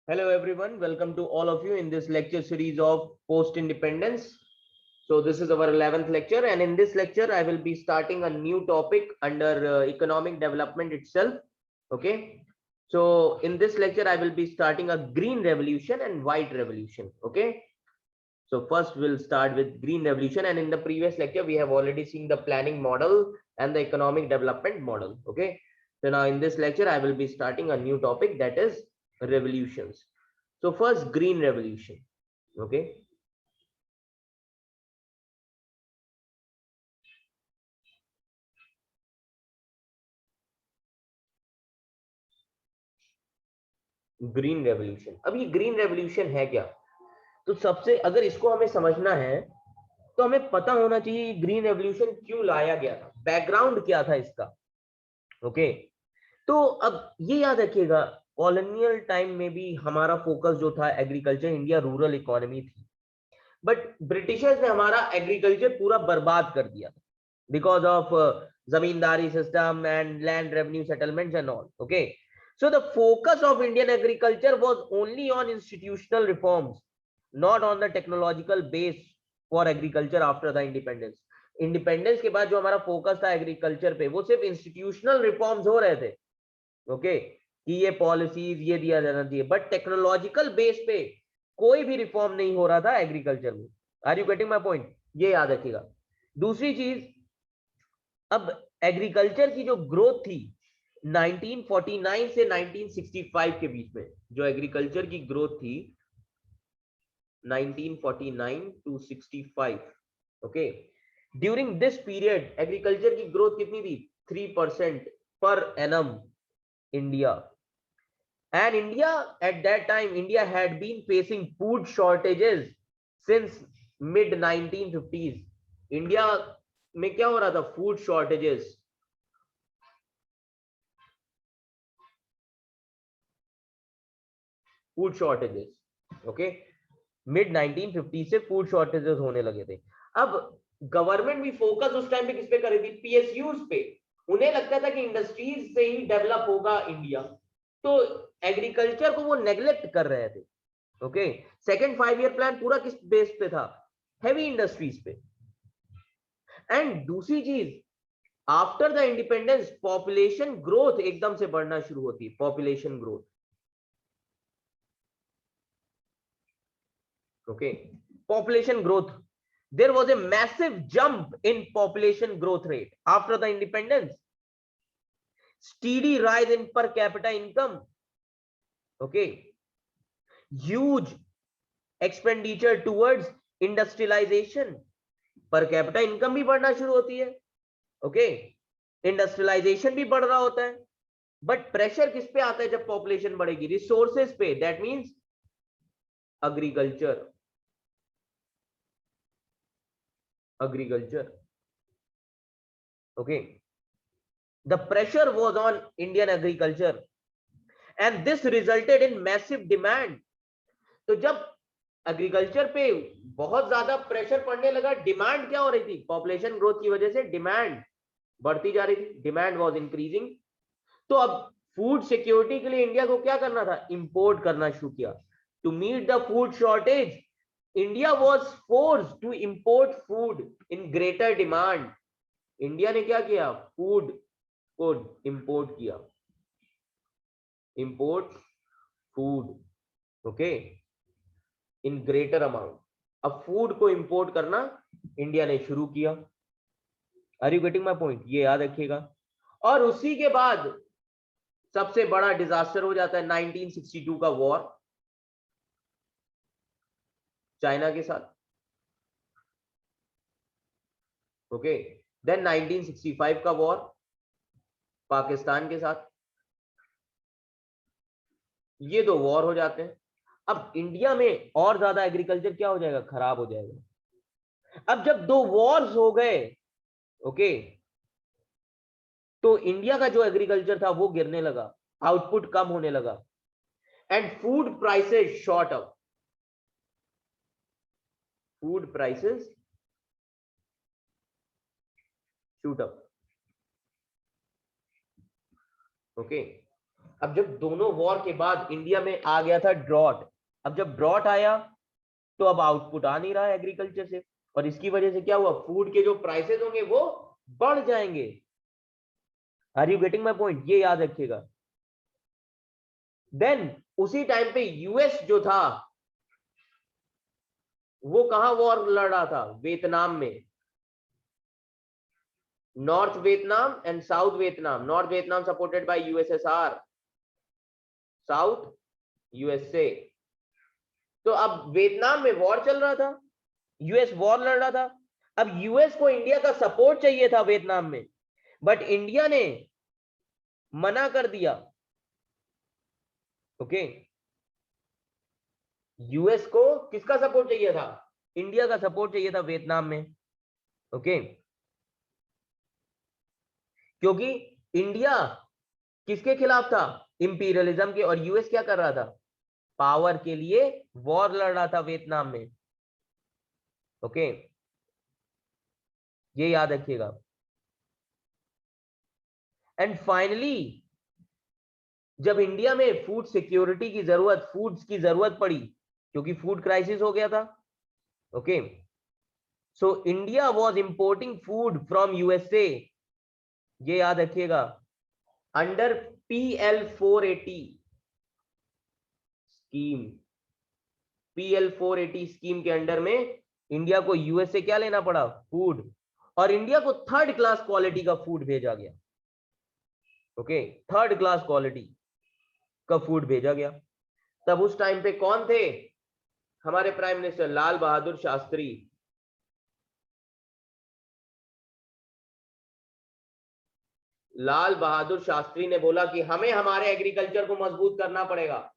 Hello everyone, welcome to all of you in this lecture series of post-independence. So this is our 11th lecture, and in this lecture I will be starting a new topic under economic development itself. Okay. So in this lecture I will be starting a green revolution and white revolution. Okay. So first we'll start with green revolution, and in the previous lecture we have already seen the planning model and the economic development model. Okay. So now in this lecture I will be starting a new topic, that is revolutions. So first, green revolution. Okay. Green revolution, अब ये green revolution है क्या? तो सबसे अगर इसको हमें समझना है तो हमें पता होना चाहिए ग्रीन रेवोल्यूशन क्यों लाया गया था, बैकग्राउंड क्या था इसका. ओके. तो अब ये याद रखिएगा, कॉलोनियल टाइम में भी हमारा फोकस जो था एग्रीकल्चर, इंडिया रूरल इकोनॉमी थी, बट ब्रिटिशर्स ने हमारा एग्रीकल्चर पूरा बर्बाद कर दिया था because of zamindari system and land revenue settlements and all. Okay. So the focus of Indian agriculture was only on institutional reforms, not on the technological base for agriculture after the independence. Independence के बाद जो हमारा focus था agriculture पे, वो सिर्फ institutional reforms हो रहे थे. ओके. कि ये पॉलिसीज ये दिया जाना चाहिए, बट टेक्नोलॉजिकल बेस पे कोई भी रिफॉर्म नहीं हो रहा था एग्रीकल्चर में. Are you getting my point? ये याद रखिएगा. दूसरी चीज, अब एग्रीकल्चर की जो ग्रोथ थी 1949 से 1965 के बीच में, जो एग्रीकल्चर की ग्रोथ थी 1949 to 65. Okay. During this period agriculture की ग्रोथ कितनी थी? 3% per annum India. And India at that time, India had been facing food shortages since mid 1950s. India में क्या हो रहा था? Food shortages. Food shortages. Okay. Mid 1950 से food shortages होने लगे थे. अब गवर्नमेंट भी फोकस उस टाइम पे किस पे कर रही थी? पीएसयूज पे. उन्हें लगता था कि इंडस्ट्रीज से ही डेवलप होगा इंडिया, तो एग्रीकल्चर को वो नेग्लेक्ट कर रहे थे. ओके. सेकंड 5 ईयर प्लान पूरा किस बेस पे था? हैवी इंडस्ट्रीज पे. एंड दूसरी चीज, after the independence population growth एकदम से बढ़ना शुरू होती है. Population growth. Okay. Population growth, there was a massive jump in population growth rate after the independence. Steady rise in per capita income. Okay. Huge expenditure towards industrialization. per capita income भी बढ़ना शुरू होती है. Okay. Industrialisation भी बढ़ रहा होता है, बट प्रेशर किस पे आता है जब पॉपुलेशन बढ़ेगी? रिसोर्सेज पे. That means agriculture. agriculture. Okay. The pressure was on Indian agriculture and this resulted in massive demand. तो जब एग्रीकल्चर पे बहुत ज्यादा प्रेशर पड़ने लगा, डिमांड क्या हो रही थी? पॉपुलेशन ग्रोथ की वजह से डिमांड बढ़ती जा रही थी. Demand was increasing. तो अब फूड सिक्योरिटी के लिए इंडिया को क्या करना था? इंपोर्ट करना शुरू किया. To meet the food shortage, India was forced to import food in greater demand. India ने क्या किया? फूड को इंपोर्ट किया. Import food. Okay. In greater amount. अब फूड को इंपोर्ट करना इंडिया ने शुरू किया. Are you getting my point? ये याद रखिएगा. और उसी के बाद सबसे बड़ा डिजास्टर हो जाता है 1962 का वॉर चाइना के साथ. ओके. देन 1965 का वॉर पाकिस्तान के साथ. ये दो वॉर हो जाते हैं. अब इंडिया में और ज्यादा एग्रीकल्चर क्या हो जाएगा? खराब हो जाएगा. अब जब दो वॉर्स हो गए, ओके, तो इंडिया का जो एग्रीकल्चर था वो गिरने लगा, आउटपुट कम होने लगा, and food prices shot up. Food prices shoot up. Okay. अब जब दोनों वॉर के बाद इंडिया में आ गया था ड्रॉट, अब जब ड्रॉट आया तो अब आउटपुट आ नहीं रहा है एग्रीकल्चर से, और इसकी वजह से क्या हुआ, फूड के जो प्राइसेस होंगे वो बढ़ जाएंगे। Are you getting my point? ये याद रखिएगा। देन उसी टाइम पे यूएस जो था वो कहां वॉर लड़ रहा था, वियतनाम में। North Vietnam and south Vietnam, north Vietnam supported by USSR, south USA. तो अब वियतनाम में वॉर चल रहा था, यूएस वॉर लड़ रहा था। अब यूएस को इंडिया का सपोर्ट चाहिए था वियतनाम में, बट इंडिया ने मना कर दिया। ओके, यूएस को किसका सपोर्ट चाहिए था, इंडिया का सपोर्ट चाहिए था वियतनाम में। ओके, क्योंकि इंडिया किसके खिलाफ था, इंपीरियलिज्म के, और यूएस क्या कर रहा था, पावर के लिए वॉर लड़ रहा था वियतनाम में। ओके, ये याद रखिएगा। एंड फाइनली जब इंडिया में फूड सिक्योरिटी की जरूरत, फूड्स की जरूरत पड़ी, क्योंकि फूड क्राइसिस हो गया था। Okay, so India was importing food from USA, ये याद रखिएगा, under PL480 scheme. PL480 scheme के अंडर में इंडिया को यूएसए क्या लेना पड़ा, फूड, और इंडिया को थर्ड क्लास क्वालिटी का फूड भेजा गया। ओके, थर्ड क्लास क्वालिटी का फूड भेजा गया। तब उस टाइम पे कौन थे, हमारे प्राइम मिनिस्टर लाल बहादुर शास्त्री। लाल बहादुर शास्त्री ने बोला कि हमें हमारे एग्रीकल्चर को मजबूत करना पड़ेगा,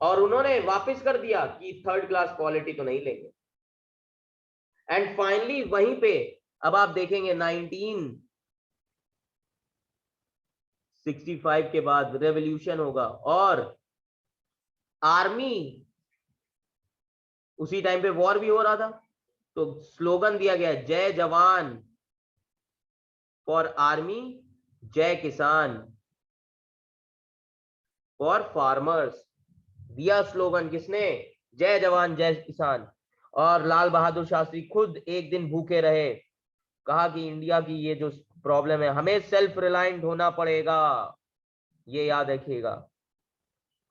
और उन्होंने वापस कर दिया कि थर्ड क्लास क्वालिटी तो नहीं लेंगे। एंड फाइनली वहीं पे अब आप देखेंगे 1965 के बाद रेवोल्यूशन होगा, और आर्मी, उसी टाइम पे वॉर भी हो रहा था, तो स्लोगन दिया गया, जय जवान फॉर आर्मी, जय किसान फॉर फार्मर्स। दिया स्लोगन किसने, जय जवान जय किसान। और लाल बहादुर शास्त्री खुद एक दिन भूखे रहे, कहा कि इंडिया की ये जो प्रॉब्लम है, हमें सेल्फ रिलायंट होना पड़ेगा, ये याद रखिएगा।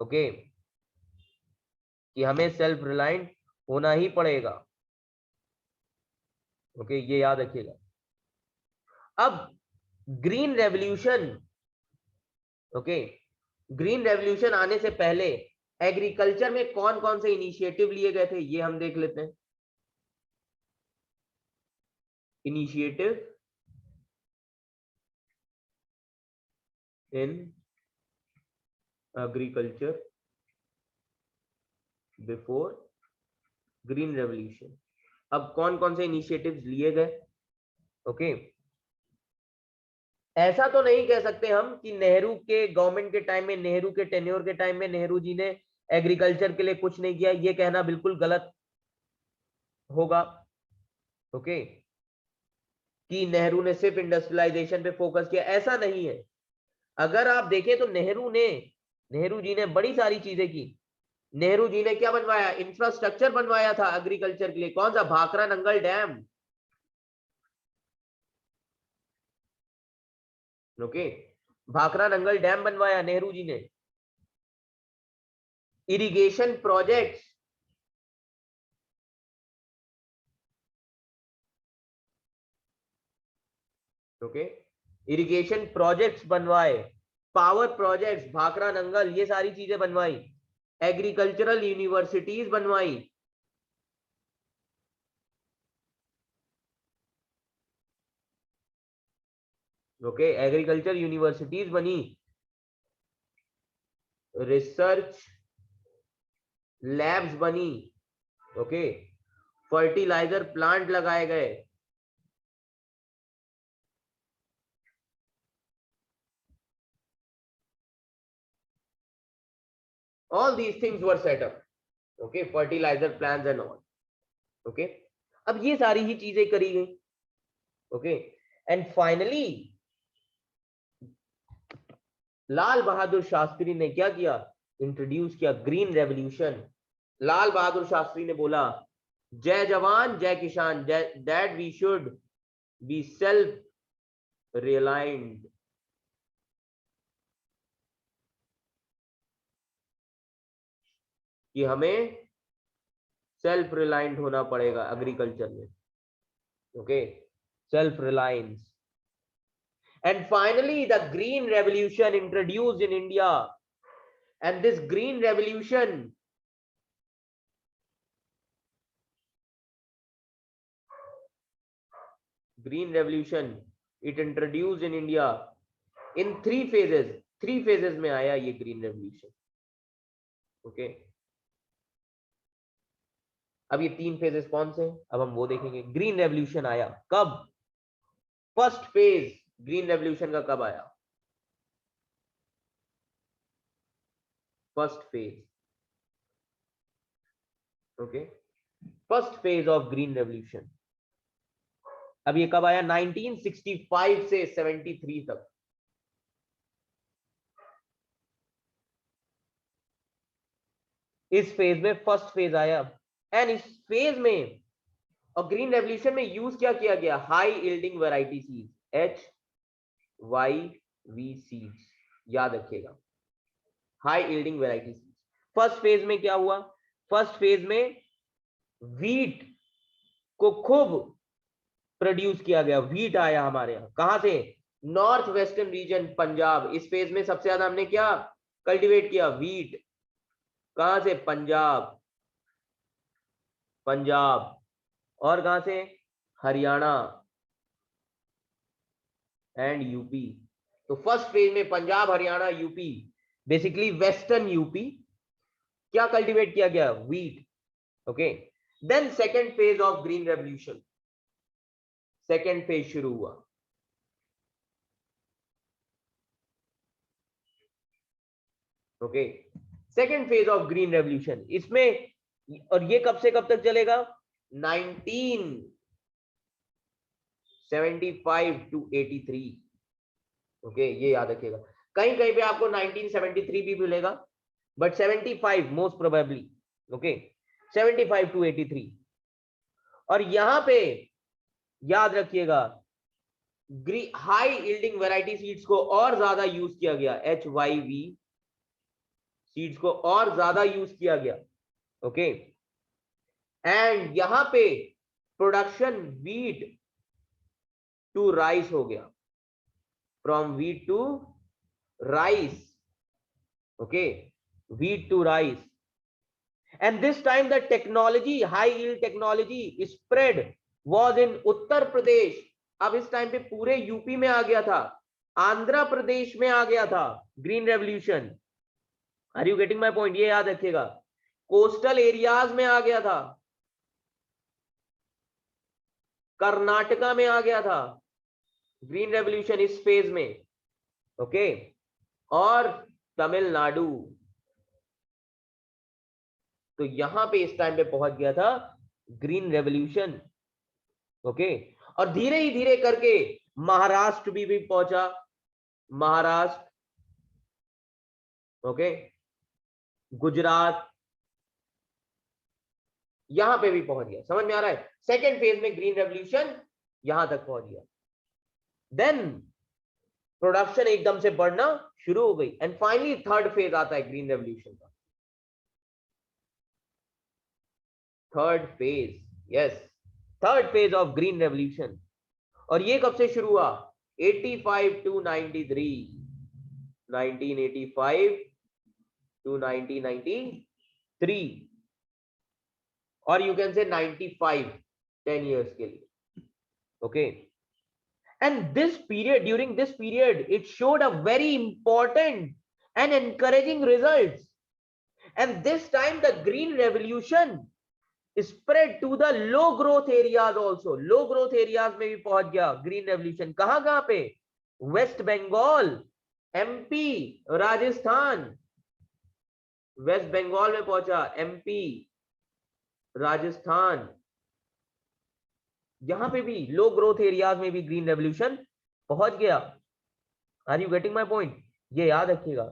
ओके, कि हमें सेल्फ रिलायंट होना ही पड़ेगा। ओके, ये याद रखिएगा। अब green revolution, okay, green revolution आने से पहले एग्रीकल्चर में कौन कौन से इनिशिएटिव लिए गए थे, ये हम देख लेते हैं। Initiative in agriculture before green revolution. अब कौन कौन से इनिशिएटिव्स लिए गए। ओके, ऐसा तो नहीं कह सकते हम कि नेहरू के गवर्नमेंट के टाइम में, नेहरू के टेन्योर के टाइम में नेहरू जी ने एग्रीकल्चर के लिए कुछ नहीं किया, ये कहना बिल्कुल गलत होगा। ओके, कि नेहरू ने सिर्फ इंडस्ट्रियलाइजेशन पे फोकस किया, ऐसा नहीं है। अगर आप देखें तो नेहरू जी ने बड़ी सारी चीजें की। नेहरू जी ने क्या बनवाया, इंफ्रास्ट्रक्चर बनवाया था एग्रीकल्चर के लिए, कौन सा, Bhakra Nangal dam. Okay, Bhakra Nangal dam बनवाया नेहरू जी ने। Irrigation projects, okay, irrigation projects बनवाए, पावर प्रोजेक्ट्स, भाखरा नंगल, ये सारी चीजें बनवाई। एग्रीकल्चरल यूनिवर्सिटीज बनवाई। ओके, एग्रीकल्चर यूनिवर्सिटीज बनी, रिसर्च लैब्स बनी। ओके, फर्टिलाइजर प्लांट लगाए गए। All these things were set up. Okay, fertilizer plants and all. Okay, अब ये सारी ही चीजें करी गई। Okay, and finally Lal Bahadur Shastri ने क्या किया, इंट्रोड्यूस किया ग्रीन रेवोल्यूशन। लाल बहादुर शास्त्री ने बोला जय जवान जय किसान, that we should be self reliant. कि हमें सेल्फ रिलायंट होना पड़ेगा एग्रीकल्चर में, okay, self reliance. And finally, the Green Revolution introduced in India. And this Green Revolution it introduced in India in three phases. Three phases में आया ये Green Revolution. Okay. अब ये तीन फेजेस कौन से, अब हम वो देखेंगे। ग्रीन रेवोल्यूशन आया कब, फर्स्ट फेज ग्रीन रेवोल्यूशन का कब आया, first phase, okay, first phase of green revolution. अब ये कब आया, 1965 से 73 तक। इस फेज में फर्स्ट फेज आया। एंड इस फेज में और ग्रीन रेवोल्यूशन में यूज क्या किया गया, high yielding variety seeds, HYV seeds, याद रखिएगा, high yielding variety seeds. First phase में क्या हुआ, फर्स्ट फेज में वीट को खूब प्रोड्यूस किया गया, वीट आया हमारे यहाँ, कहां से, नॉर्थ वेस्टर्न रीजन पंजाब। इस फेज में सबसे ज्यादा हमने क्या कल्टीवेट किया, वीट, कहां से, पंजाब, पंजाब, और कहां से, हरियाणा एंड यूपी। तो फर्स्ट फेज में Punjab, Haryana, UP, basically western UP, क्या कल्टीवेट किया गया, wheat, okay. Then second phase of green revolution, second phase शुरू हुआ, okay, second phase of green revolution. इसमें, और ये कब से कब तक चलेगा, 1975 to 83, ओके, ये याद रखिएगा। कहीं कहीं पे आपको 1973 भी मिलेगा, but 75 most probably, okay, 75 to 83। और यहां पे याद रखिएगा हाई यील्डिंग वैरायटी सीड्स को और ज्यादा यूज किया गया, HYV सीड्स को और ज्यादा यूज किया गया, ओके। एंड यहां पे प्रोडक्शन वीट टू राइस हो गया, from wheat to rice, okay, wheat to rice. And this time the technology, high yield technology spread was in Uttar Pradesh. अब इस टाइम पे पूरे यूपी में आ गया था, आंध्र प्रदेश में आ गया था green revolution. Are you getting my point, ये याद रखिएगा, कोस्टल एरियाज में आ गया था, कर्नाटका में आ गया था ग्रीन रेवोल्यूशन इस फेज में, ओके, और तमिलनाडु। तो यहां पे इस टाइम पे पहुंच गया था ग्रीन रेवोल्यूशन, ओके। और धीरे ही धीरे करके महाराष्ट्र भी पहुंचा, महाराष्ट्र, ओके, गुजरात, यहां पे भी पहुंच गया। समझ में आ रहा है, सेकेंड फेज में ग्रीन रेवोल्यूशन यहां तक पहुंच गया। देन प्रोडक्शन एकदम से बढ़ना शुरू हो गई। एंड फाइनली थर्ड फेज आता है ग्रीन रेवोल्यूशन का, third phase, yes, third phase of green revolution. और ये कब से शुरू हुआ, 85 to 93, 1985 to 1993, और यू कैन से 95, 10 years के लिए, okay. And this period, during this period, it showed a very important and encouraging results. And this time the green revolution spread to the low growth areas also. Low growth areas में भी पहुंच गया green revolution. कहां कहां पे, West Bengal, MP, Rajasthan, West Bengal में पहुंचा, MP, Rajasthan, यहां पे भी लो ग्रोथ एरियाज में भी ग्रीन रेवोल्यूशन पहुंच गया। Are you getting my point. ये याद रखिएगा।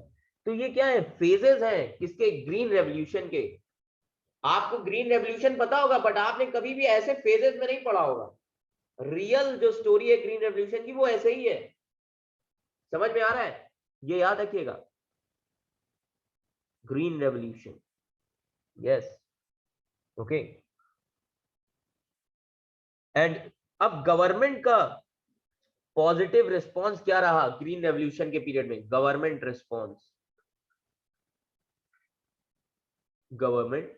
तो ये क्या है, फेजेस हैं किसके, ग्रीन रेवोल्यूशन के। आपको ग्रीन रेवोल्यूशन पता होगा बट आपने कभी भी ऐसे फेजेस में नहीं पढ़ा होगा। रियल जो स्टोरी है ग्रीन रेवोल्यूशन की वो ऐसे ही है। समझ में आ रहा है, ये याद रखिएगा, green revolution. Yes, okay. And अब गवर्नमेंट का पॉजिटिव रिस्पांस क्या रहा ग्रीन रेवोल्यूशन के पीरियड में, government response, government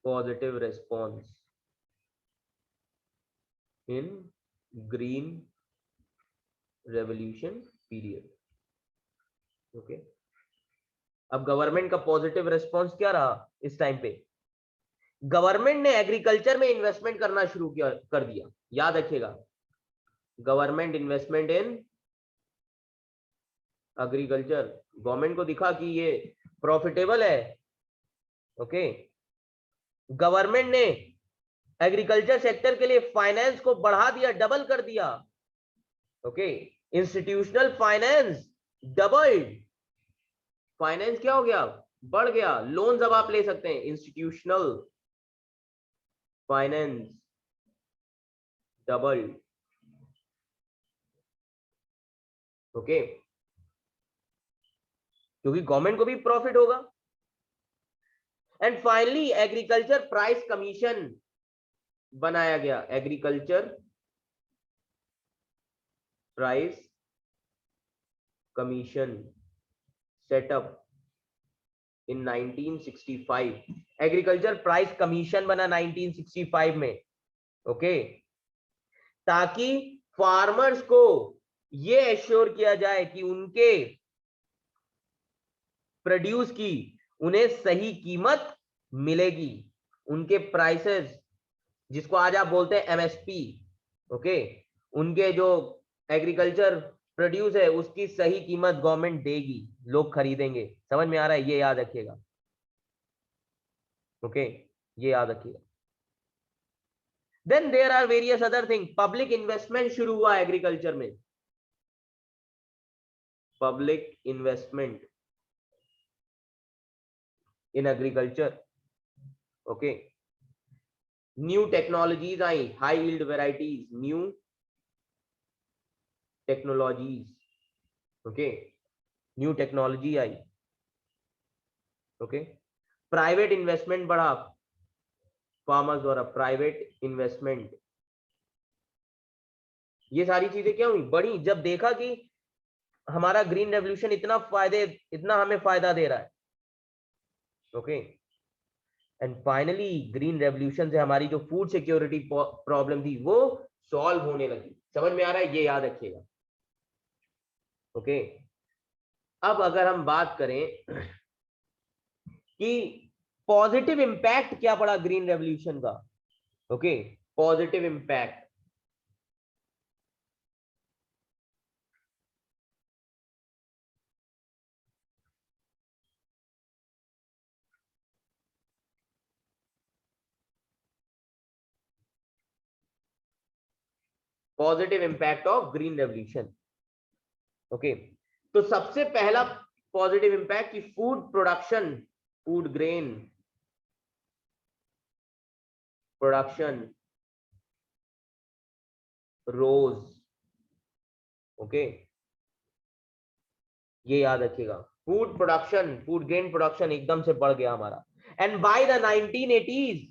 positive response इन ग्रीन रेवोल्यूशन पीरियड, ओके। अब गवर्नमेंट का पॉजिटिव रिस्पांस क्या रहा इस टाइम पे, गवर्नमेंट ने एग्रीकल्चर में इन्वेस्टमेंट करना शुरू किया, कर दिया। याद रखिएगा, government investment in agriculture, government को दिखा कि ये प्रॉफिटेबल है, ओके। गवर्नमेंट ने एग्रीकल्चर सेक्टर के लिए फाइनेंस को बढ़ा दिया, डबल कर दिया, okay. Institutional finance doubled, finance क्या हो गया, बढ़ गया, लोन्स अब आप ले सकते हैं, इंस्टीट्यूशनल फाइनेंस डबल्ड, ओके, क्योंकि गवर्नमेंट को भी प्रॉफिट होगा। And finally agriculture price commission बनाया गया, एग्रीकल्चर प्राइस कमीशन सेटअप इन 1965, एग्रीकल्चर प्राइस कमीशन बना 1965 में, ओके। ताकि फार्मर्स को ये एश्योर किया जाए कि उनके प्रोड्यूस की उन्हें सही कीमत मिलेगी, उनके प्राइसेस जिसको आज आप बोलते हैं एमएसपी, ओके, उनके जो एग्रीकल्चर प्रोड्यूस है उसकी सही कीमत गवर्नमेंट देगी, लोग खरीदेंगे। समझ में आ रहा है, ये याद रखिएगा, ओके, ये याद रखिएगा। Then there are various other thing, public investment शुरू हुआ एग्रीकल्चर में, public investment in agriculture, okay. New technologies आई, high yield varieties, new technologies, okay, new technology आई, ओके। प्राइवेट इन्वेस्टमेंट बढ़ा फार्मर्स द्वारा, प्राइवेट इन्वेस्टमेंट, ये सारी चीजें क्या हुई, बढ़ी जब देखा कि हमारा ग्रीन रेवोल्यूशन इतना हमें फायदा दे रहा है, okay. And finally green revolution से हमारी जो फूड सिक्योरिटी प्रॉब्लम थी वो सॉल्व होने लगी। समझ में आ रहा है, ये याद रखिएगा, ओके। अब अगर हम बात करें कि पॉजिटिव इंपैक्ट क्या पड़ा ग्रीन रेवोल्यूशन का, okay, positive impact, positive impact of green revolution, okay. तो सबसे पहला पॉजिटिव इंपैक्ट की food production, food grain production rose, okay, ये याद रखिएगा, food production, food grain production एकदम से बढ़ गया हमारा। And by the 1980s,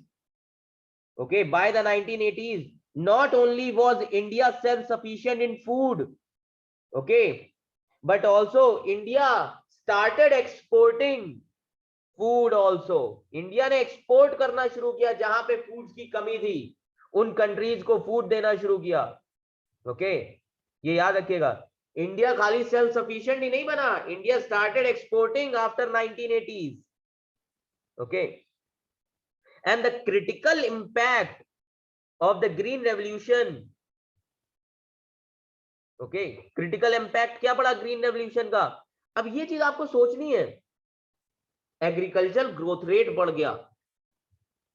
okay, by the 1980s not only was India self sufficient in food, okay, but also India started exporting food also, India ने export करना शुरू किया, जहां पे फूड्स की कमी थी उन कंट्रीज को फूड देना शुरू किया, ओके, ये याद रखिएगा। इंडिया खाली सेल्फ सफिशिएंट ही नहीं बना, India started exporting after 1980s, okay. And the critical impact of the green revolution, okay, critical impact क्या पड़ा ग्रीन रेवोल्यूशन का। अब ये चीज आपको सोचनी है, एग्रीकल्चर ग्रोथ रेट बढ़ गया,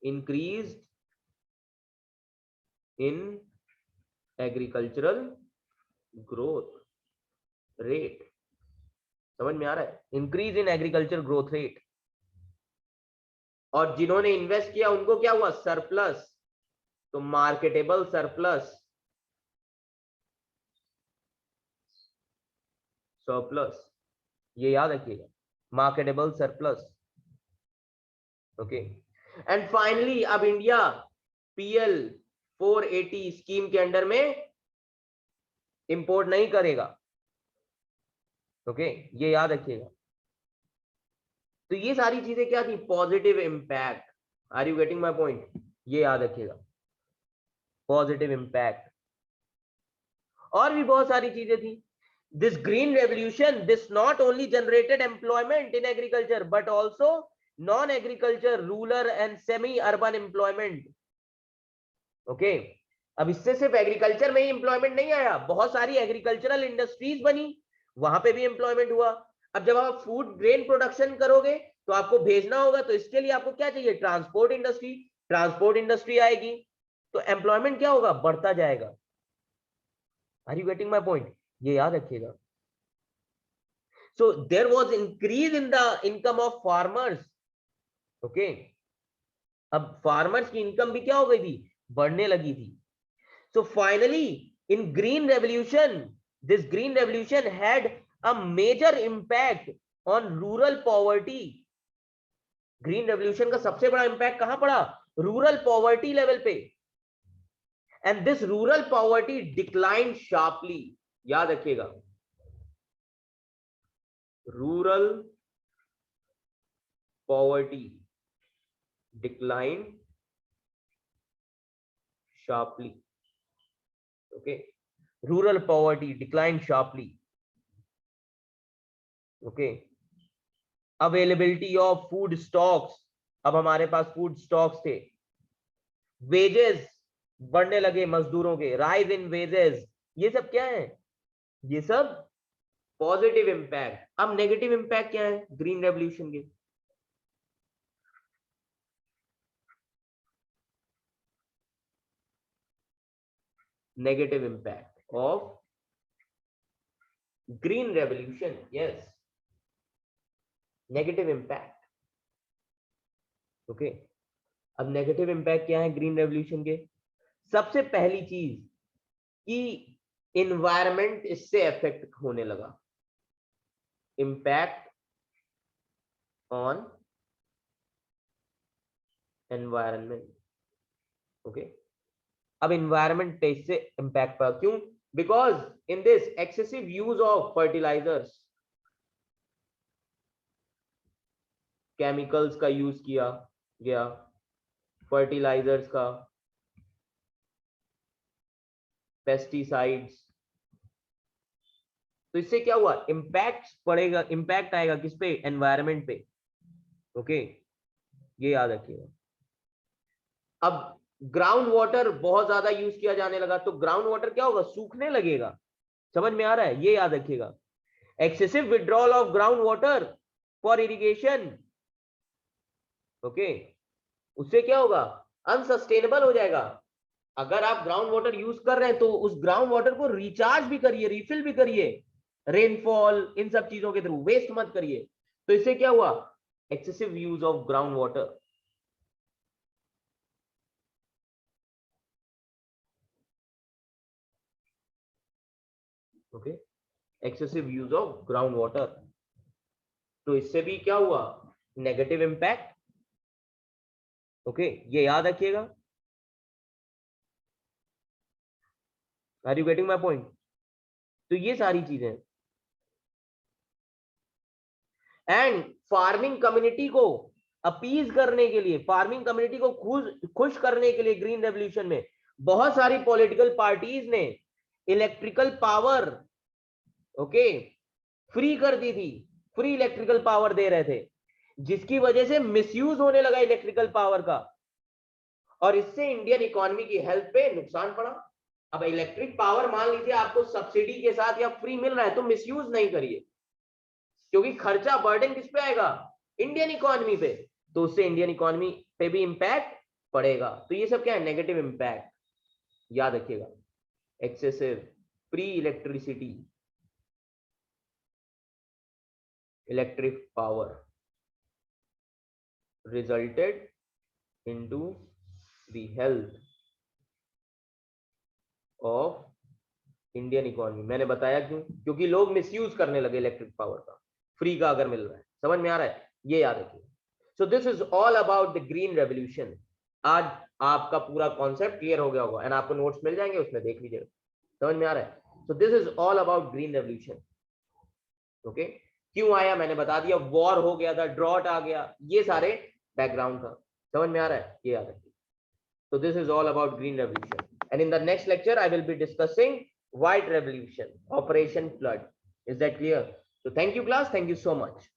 increase in agricultural growth, rate, समझ में आ रहा है, increase in agriculture growth rate. और जिन्होंने इन्वेस्ट किया उनको क्या हुआ, सरप्लस, तो मार्केटेबल सरप्लस, सरप्लस, ये याद रखिएगा, marketable surplus. Okay, and finally अब इंडिया पीएल 480 स्कीम के अंडर में इंपोर्ट नहीं करेगा। ओके, ये याद रखिएगा। तो ये सारी चीजें क्या थी, positive impact. Are you getting my point, ये याद रखिएगा, पॉजिटिव इंपैक्ट। और भी बहुत सारी चीजें थी। This green revolution, this not only generated employment in agriculture but also non agriculture, rural and semi urban employment. Okay, अब इससे सिर्फ एग्रीकल्चर में ही एम्प्लॉयमेंट नहीं आया, बहुत सारी एग्रीकल्चरल इंडस्ट्रीज बनी, वहां पे भी एम्प्लॉयमेंट हुआ। अब जब आप फूड ग्रेन प्रोडक्शन करोगे तो आपको भेजना होगा, तो इसके लिए आपको क्या चाहिए, ट्रांसपोर्ट इंडस्ट्री, ट्रांसपोर्ट इंडस्ट्री आएगी तो एम्प्लॉयमेंट क्या होगा, बढ़ता जाएगा। Are you getting my point, ये याद रखिएगा। So there was increase in the income of farmers. Okay, अब फार्मर्स की इनकम भी क्या हो गई थी, बढ़ने लगी थी। So finally, in Green Revolution, this Green Revolution had a major impact on rural poverty. Green Revolution का सबसे बड़ा impact कहां पड़ा, रूरल पॉवर्टी लेवल पे। And this rural poverty declined sharply. याद रखिएगा, rural poverty declined sharply. Okay, rural poverty declined sharply. Okay, availability of food stocks, अब हमारे पास फूड स्टॉक्स थे। वेजेस बढ़ने लगे मजदूरों के, राइज इन वेजेस, ये सब क्या है, ये सब पॉजिटिव इंपैक्ट। अब नेगेटिव इंपैक्ट क्या है ग्रीन रेवोल्यूशन के, negative impact of green revolution, yes, negative impact. Okay, अब नेगेटिव इंपैक्ट क्या है ग्रीन रेवोल्यूशन के, सबसे पहली चीज कि इन्वायरमेंट इससे अफेक्ट होने लगा, इम्पैक्ट ऑन एनवायरनमेंट। ओके, अब इन्वायरमेंट पे इससे इंपैक्ट पड़ा, क्यों, because in this excessive use of fertilisers, chemicals का यूज किया गया, फर्टिलाइजर्स का, पेस्टिसाइड्स, तो इससे क्या हुआ, इंपैक्ट पड़ेगा, इंपैक्ट आएगा किस पे, एनवायरमेंट पे। ओके, ये याद रखिएगा। अब ग्राउंड वाटर बहुत ज्यादा यूज किया जाने लगा, तो ग्राउंड वाटर क्या होगा, सूखने लगेगा। समझ में आ रहा है, ये याद रखिएगा। Excessive withdrawal of ground water for irrigation, okay, उससे क्या होगा, अनसस्टेनेबल हो जाएगा। अगर आप ग्राउंड वाटर यूज कर रहे हैं तो उस ग्राउंड वाटर को रिचार्ज भी करिए, रिफिल भी करिए, रेनफॉल इन सब चीजों के थ्रू, वेस्ट मत करिए। तो इससे क्या हुआ, excessive use of ground water. Okay, excessive use of ground water, तो इससे भी क्या हुआ, नेगेटिव इंपैक्ट। ओके, ये याद रखिएगा। Are you getting my point, तो ये सारी चीजें, एंड फार्मिंग कम्युनिटी को अपीज करने के लिए, फार्मिंग कम्युनिटी को खुश करने के लिए ग्रीन रेवोल्यूशन में बहुत सारी पॉलिटिकल पार्टीज ने इलेक्ट्रिकल पावर, ओके, फ्री कर दी थी, फ्री इलेक्ट्रिकल पावर दे रहे थे, जिसकी वजह से मिसयूज होने लगा इलेक्ट्रिकल पावर का, और इससे इंडियन इकोनॉमी की हेल्थ पे नुकसान पड़ा। अब इलेक्ट्रिक पावर मान लीजिए आपको सब्सिडी के साथ या फ्री मिल रहा है, तो मिसयूज नहीं करिए, क्योंकि खर्चा बर्डन किस पे आएगा, इंडियन इकोनॉमी पे, तो उससे इंडियन इकोनॉमी पे भी इंपैक्ट पड़ेगा। तो ये सब क्या है, नेगेटिव इंपैक्ट, याद रखिएगा। Excessive free electricity, electric power resulted into the health of Indian economy. मैंने बताया क्यों, क्योंकि लोग मिसयूज करने लगे इलेक्ट्रिक पावर का, फ्री का अगर मिल रहा है। समझ में आ रहा है, ये याद रखिए। So this is all about the green revolution. आज आपका पूरा कॉन्सेप्ट क्लियर हो गया होगा एंड आपको नोट्स मिल जाएंगे, उसमें देख लीजिएगा। समझ में आ रहा है? So this is all about green revolution. Okay, क्यों आया मैंने बता दिया, वॉर हो गया था, ड्रॉट आ गया, ये सारे बैकग्राउंड था। समझ में आ रहा है, ये याद रखिए। So this is all about green revolution, and in the next lecture I will be discussing white revolution, Operation Flood. Is that clear? So thank you class, thank you so much.